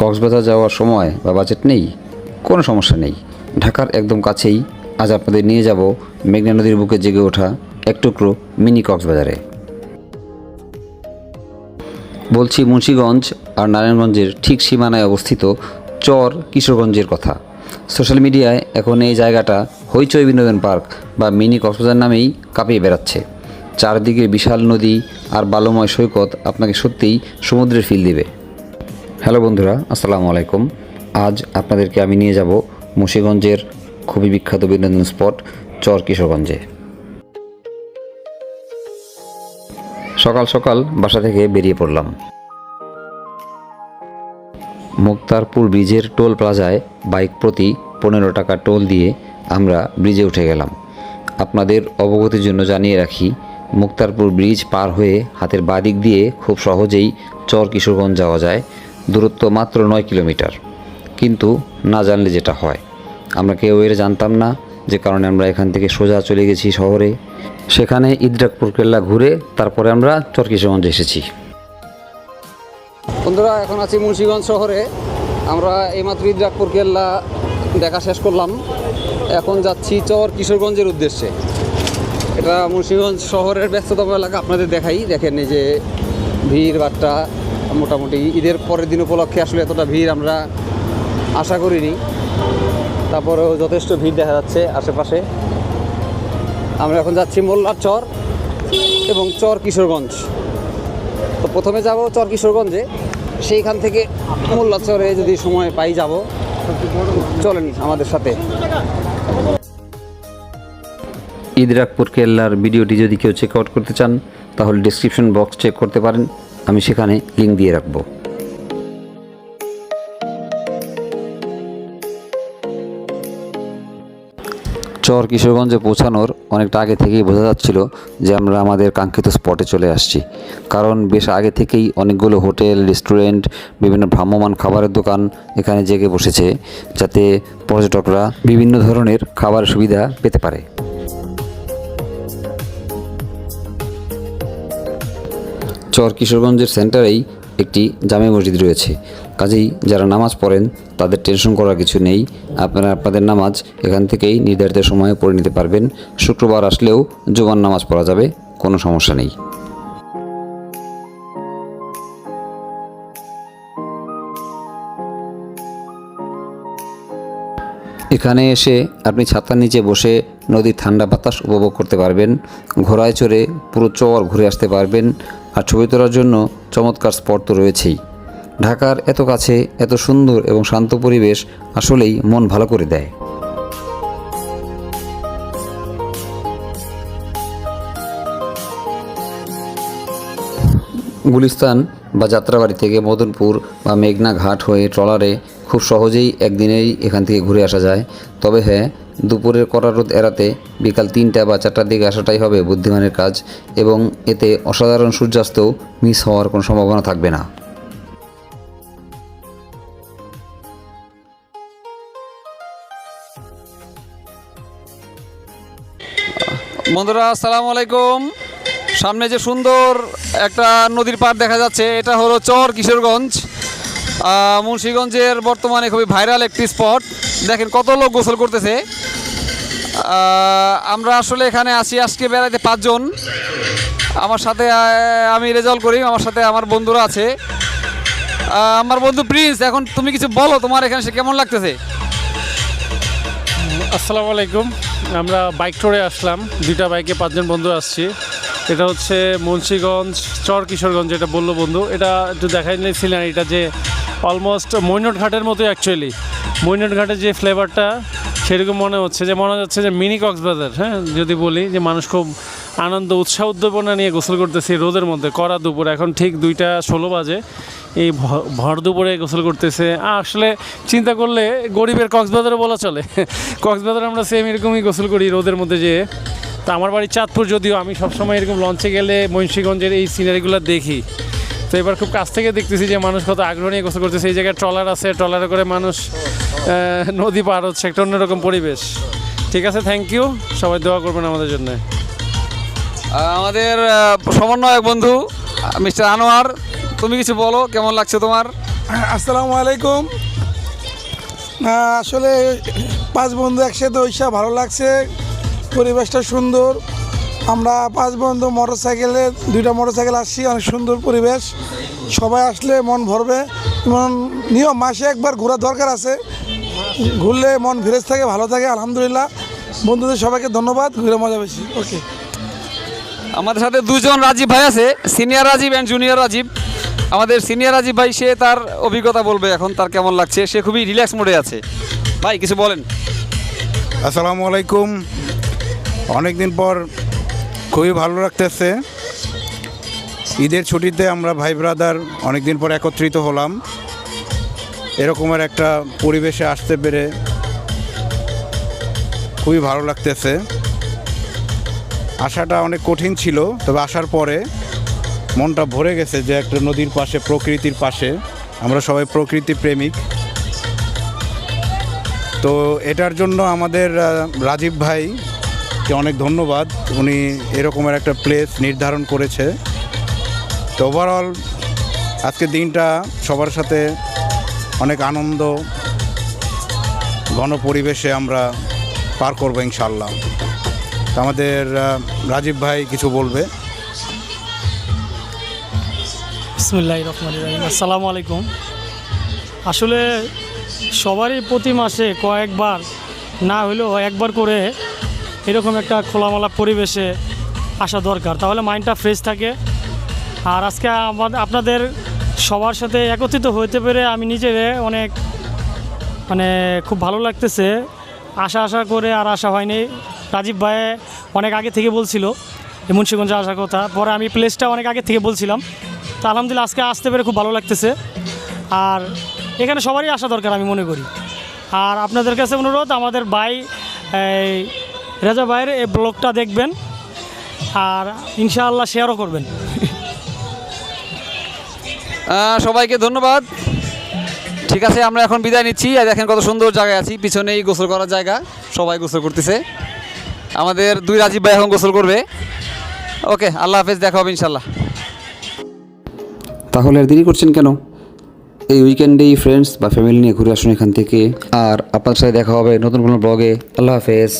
কক্সবাজার যাওয়ার সময় বা বাজেট নেই, কোনো সমস্যা নেই। ঢাকার একদম কাছেই আজ আপনাদের নিয়ে যাব মেঘনা নদীর বুকে জেগে ওঠা এক টুকরো মিনি কক্সবাজারে। বলছি মুন্সিগঞ্জ আর নারায়ণগঞ্জের ঠিক সীমানায় অবস্থিত চর কিশোরগঞ্জের কথা। সোশ্যাল মিডিয়ায় এখন এই জায়গাটা হইচই বিনোদন পার্ক বা মিনি কক্সবাজার নামেই কাঁপিয়ে বেড়াচ্ছে। চারদিকে বিশাল নদী আর বালুময় সৈকত আপনাকে সত্যিই সমুদ্রের ফিল দিবে। হ্যালো বন্ধুরা, আসসালামু আলাইকুম। আজ আপনাদেরকে আমি নিয়ে যাব মুন্সিগঞ্জের খুবই বিখ্যাত বিনোদন স্পট চর কিশোরগঞ্জে। সকাল সকাল বাসা থেকে বেরিয়ে পড়লাম। মুক্তারপুর ব্রিজের টোল প্লাজায় বাইক প্রতি 15 টাকা টোল দিয়ে আমরা ব্রিজে উঠে গেলাম। আপনাদের অবগতির জন্য জানিয়ে রাখি, মুক্তারপুর ব্রিজ পার হয়ে হাতের বাদিক দিয়ে খুব সহজেই চর কিশোরগঞ্জ যাওয়া যায়। দূরত্ব মাত্র 9 কিলোমিটার। কিন্তু না জানলে যেটা হয়, আমরা কেউ এর জানতাম না, যে কারণে আমরা এখান থেকে সোজা চলে গেছি শহরে। সেখানে ইদ্রাকপুর কেল্লা ঘুরে তারপরে আমরা চর কিশোরগঞ্জে এসেছি। বন্ধুরা, এখন আছি মুন্সিগঞ্জ শহরে। আমরা এইমাত্র ইদ্রাকপুর কেল্লা দেখা শেষ করলাম। এখন যাচ্ছি চর কিশোরগঞ্জের উদ্দেশ্যে। এটা মুন্সিগঞ্জ শহরের ব্যস্ততম এলাকা। আপনাদের দেখাই, দেখেন এই যে ভিড় ভাট্টা। মোটামুটি ঈদের পরের দিন উপলক্ষে আসলে এতটা ভিড় আমরা আশা করিনি, তারপরেও যথেষ্ট ভিড় দেখা যাচ্ছে আশেপাশে। আমরা এখন যাচ্ছি মোল্লার চর এবং চর কিশোরগঞ্জ। তো প্রথমে যাব চর কিশোরগঞ্জে, সেইখান থেকে মোল্লার চরে যদি সময় পাই যাব। চলেন আমাদের সাথে। ইদ্রাকপুর কেল্লার ভিডিওটি যদি কেউ চেক আউট করতে চান তাহলে ডিসক্রিপশন বক্স চেক করতে পারেন, আমি সেখানে লিঙ্ক দিয়ে রাখবো। চর কিশোরগঞ্জে পৌঁছানোর অনেকটা আগে থেকেই বোঝা যাচ্ছিল যে আমরা আমাদের কাঙ্ক্ষিত স্পটে চলে আসছি, কারণ বেশ আগে থেকেই অনেকগুলো হোটেল, রেস্টুরেন্ট, বিভিন্ন ভ্রাম্যমাণ খাবারের দোকান এখানে জেগে বসেছে, যাতে পর্যটকরা বিভিন্ন ধরনের খাবারের সুবিধা পেতে পারে। চর কিশোরগঞ্জের সেন্টারেই একটি জামে মসজিদ রয়েছে, কাজেই যারা নামাজ পড়েন তাদের টেনশন করার কিছু নেই। আপনারা আপনাদের নামাজ এখান থেকেই নির্ধারিত সময়ে পড়ে নিতে পারবেন। শুক্রবার আসলেও জুমার নামাজ পড়া যাবে, কোনো সমস্যা নেই। এখানে এসে আপনি ছাতার নিচে বসে নদীর ঠান্ডা বাতাস উপভোগ করতে পারবেন। ঘোড়ায় চড়ে পুরো চর ঘুরে আসতে পারবেন। আর ছবি তোলার জন্য চমৎকার স্পট তো রয়েছেই। ঢাকার এত কাছে এত সুন্দর এবং শান্ত পরিবেশ আসলেই মন ভালো করে দেয়। গুলিস্তান বা যাত্রাবাড়ি থেকে মদনপুর বা মেঘনা ঘাট হয়ে ট্রলারে খুব সহজেই একদিনেই এখান থেকে ঘুরে আসা যায়। তবে হ্যাঁ, দুপুরের কড়া রোদ এড়াতে বিকাল 3টা বা 4টার দিকে আসাটাই হবে বুদ্ধিমানের কাজ, এবং এতে অসাধারণ সূর্যাস্তও মিস হওয়ার কোনো সম্ভাবনা থাকবে না। বন্ধুরা, আসসালামু আলাইকুম। সামনে যে সুন্দর একটা নদীর পাড় দেখা যাচ্ছে, এটা হলো চর কিশোরগঞ্জ, মুন্সিগঞ্জের বর্তমানে খুবই ভাইরাল একটি স্পট। দেখেন কত লোক গোসল করতেছে। আমরা আসলে এখানে আসি আজকে বেড়াইতে 5 জন। আমার সাথে আমি রেজাল্ট করি, আমার সাথে আমার বন্ধুরা আছে। আমার বন্ধু প্রিন্স, এখন তুমি কিছু বলো, তোমার এখানে সে কেমন লাগতেছে? আসসালামু আলাইকুম। আমরা বাইক টোরে আসলাম, 2টা বাইকে 5 জন বন্ধু আসছি। এটা হচ্ছে মুন্সিগঞ্জ চর কিশোরগঞ্জ, এটা বললো বন্ধু। এটা একটু দেখাই নিয়েছিলেন, এটা যে অলমোস্ট মৈনট ঘাটের মতো। অ্যাকচুয়ালি মৈনট ঘাটের যে ফ্লেভারটা সেরকম মনে যাচ্ছে যে মিনি কক্সবাজার। হ্যাঁ, যদি বলি যে মানুষ খুব আনন্দ উৎসাহ উদ্দীপনা নিয়ে গোসল করতেছে রোদের মধ্যে, কড়া দুপুর। এখন ঠিক 2টা 16 বাজে, এই ভর দুপুরে গোসল করতেছে। আসলে চিন্তা করলে গরিবের কক্সবাজারও বলা চলে। কক্সবাজার আমরা সেম এরকমই গোসল করি রোদের মধ্যে যেয়ে। তো আমার বাড়ি চাঁদপুর, যদিও আমি সবসময় এরকম লঞ্চে গেলে মুন্সিগঞ্জের এই সিনারিগুলো দেখি। তো এবার খুব কাছ থেকে দেখতেছি যে মানুষ কত আগ্রহ নিয়ে গোসল করতেছে। এই জায়গায় ট্রলার আছে, ট্রলারে করে মানুষ নদী পার হচ্ছে, একটা অন্যরকম পরিবেশ। ঠিক আছে, থ্যাংক ইউ। সবাই দোয়া করবেন আমাদের জন্য। আমাদের সমন্বয়ক বন্ধু মিস্টার আনোয়ার, তুমি কিছু বলো, কেমন লাগছে তোমার? আসসালামু আলাইকুম। আসলে 5 বন্ধু একসাথে ওইসব ভালো লাগছে, পরিবেশটা সুন্দর। আমরা 5 বন্ধু মোটরসাইকেলে 2টা মোটরসাইকেল আসছি, অনেক সুন্দর পরিবেশ। সবাই আসলে মন ভরবে। নিয়ম মাসে একবার ঘোরা দরকার আছে, ঘুরলে মন ফ্রেশ থাকে, ভালো থাকে। আলহামদুলিল্লাহ, বন্ধুদের সবাইকে ধন্যবাদ, ঘুরে মজা বেশি। ওকে, আমাদের সাথে দুজন রাজীব ভাই আছে, senior Rajiv and junior Rajiv. আমাদের সিনিয়র রাজীব ভাই, সে তার অভিজ্ঞতা বলবে এখন, তার কেমন লাগছে। সে খুবই রিল্যাক্স মোডে আছে। ভাই কিছু বলেন। আসসালামু আলাইকুম। অনেক দিন পর খুবই ভালো লাগতেছে। ঈদের ছুটিতে আমরা ভাই ব্রাদার অনেক দিন পর একত্রিত হলাম। এরকমের একটা পরিবেশে আসতে পেরে খুবই ভালো লাগতেছে। আসাটা অনেক কঠিন ছিল, তবে আসার পরে মনটা ভরে গেছে যে একটা নদীর পাশে, প্রকৃতির পাশে। আমরা সবাই প্রকৃতি প্রেমিক। তো এটার জন্য আমাদের রাজীব ভাইকে অনেক ধন্যবাদ। উনি এরকমের একটা প্লেস নির্ধারণ করেছে। তো ওভারঅল আজকের দিনটা সবার সাথে অনেক আনন্দ ঘন পরিবেশে আমরা পার করবো ইনশাল্লাহ। তো আমাদের রাজীব ভাই কিছু বলবে। বিসমিল্লাহির রহমানির রহিম। আসসালামু আলাইকুম। আসলে সবারই প্রতি মাসে কয়েকবার না হলেও একবার করে এরকম একটা খোলামেলা পরিবেশে আসা দরকার, তাহলে মাইন্ডটা ফ্রেশ থাকে। আর আজকে আপনাদের সবার সাথে একত্রিত হতে পেরে আমি নিজে অনেক খুব ভালো লাগতেছে। আশা করে আর আসা হয়নি। রাজীব ভাই অনেক আগে থেকে বলছিল এই মুন্সিগঞ্জে আসার কথা, পরে আমি প্লেসটা অনেক আগে থেকে বলছিলাম। তো আলহামদুলিল্লাহ আজকে আসতে পেরে খুব ভালো লাগতেছে। আর এখানে সবারই আসা দরকার আমি মনে করি। আর আপনাদের কাছে অনুরোধ, আমাদের ভাই রেজা ভাইয়ের এই ব্লগটা দেখবেন আর ইনশাআল্লাহ শেয়ারও করবেন। সবাইকে ধন্যবাদ। ঠিক আছে, আমরা এখন বিদায় নিচ্ছি। আর দেখেন কত সুন্দর জায়গায় আছি, পিছনেই গোসল করার জায়গা, সবাই গোসল করতেছে। আমাদের 2 রাজীব ভাই এখন গোসল করবে। ওকে, আল্লাহ হাফেজ, দেখা হবে ইনশাল্লাহ। তাহলে আর দেরি করছেন কেন? এই উইকেন্ডেই ফ্রেন্ডস বা ফ্যামিলি নিয়ে ঘুরে আসুন এখান থেকে। আর আপনার সাথে দেখা হবে নতুন কোনো ব্লগে। আল্লাহ হাফেজ।